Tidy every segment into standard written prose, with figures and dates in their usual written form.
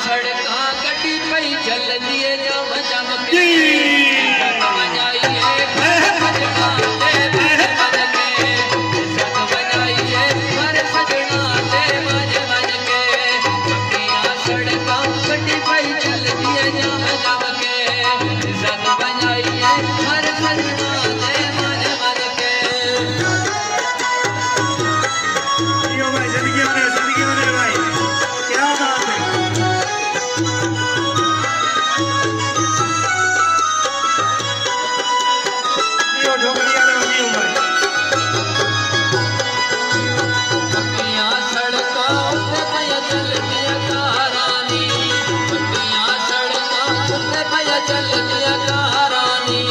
सड़का गड्डी पई चल दिए जम जम के सग बजाइए घर सजना दे बज बज के सग बजाइए घर सजना दे बज बज के पक्कियां सड़का गड्डी पई चल दिए जम जम के सग बजाइए घर सजना दे बज बज के। यो भाई जिंदगी में भाई क्या बात है। यो ढोकलिया ने दियो भाई पक्कियां सड़का उत्ते पया चल दिया कारानी पक्कियां सड़का उत्ते पया चल दिया कारानी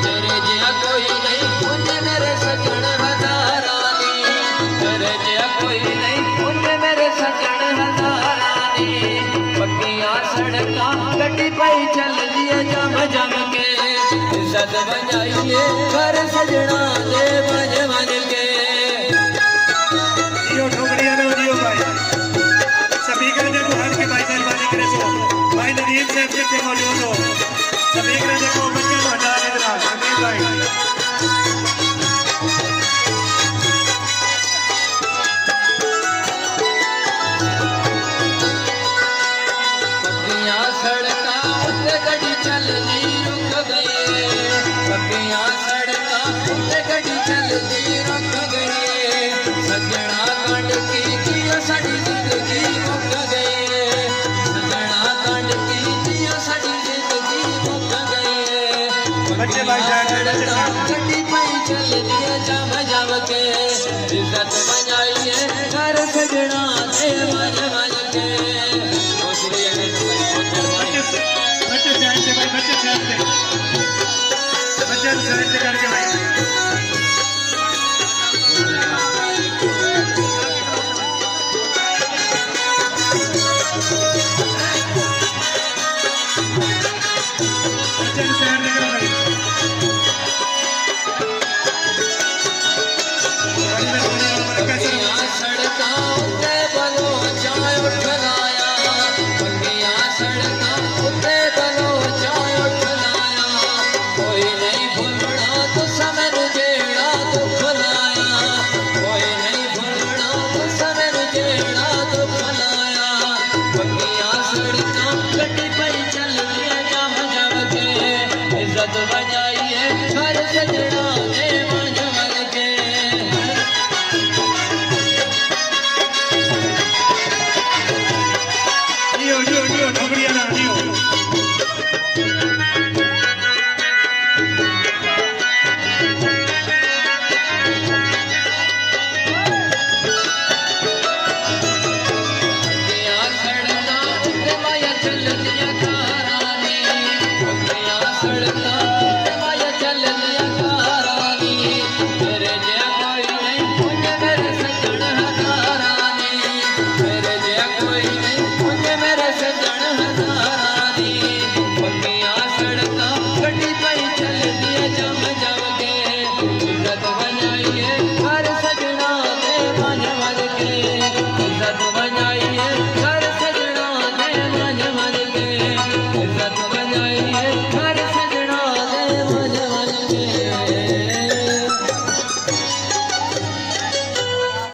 तेरे जिया कोई नहीं मुझे मेरे सजन हजारानी तेरे जिया कोई नहीं मुझे मेरे सजन हजारानी पक्कियां सड़का गड्डी पई चल दिया जम जम के सद बजाइए घर सजना दे बज बज के। यो ढोकलिया ने दियो भाई सभी करे देखो हाथ के भाई मेहरबानी करे सो भाई नदीम साहब के मौजूद हो सभी करे देखो बच्चे को हटा दे जरा सभी भाई पक्कियां सड़का उत्ते गड्डी चलदी रुक गई पक्कियां सड़का उत्ते गड्डी चलदी रुक गई सजना कंड की जियो साडी जिंदगी मुक गई सजना कंड की जियो साडी जिंदगी मुक गई बच्चे भाई जाएंगे गड्डी पई चल दिया जम जम के इज्जत बजाइए घर सजना दे बज बज के। बच्चे साइड से भाई बच्चे साइड से करके भाई बच्चे साइड से भाई पक्कियां सड़का उत्ते बलो चाय उठलाया पक्कियां सड़का उत्ते बलो चाय उठलाया कोई नहीं भूलना तो समर जेड़ा दुख लाया कोई नहीं भूलना तो समर जेड़ा दुख लाया पक्कियां सड़का गड्डी पई चल दिया जम जम के इज्जत बजाइए घर सजना दे बज बज के। यो ढोकलिया ना दियो पक्कियां सड़का उत्ते माया चल दिया कारानी पक्कियां सड़का उत्ते माया चल दिया कारानी तेरे जिया कोई नहीं मुझे मेरे सजन हजारानी तेरे जिया कोई नहीं मुझे मेरे सजन हजारानी पक्कियां सड़का गड्डी पई चल दिया जम जम के इज्जत बजाइए घर सजना दे बज बज के इज्जत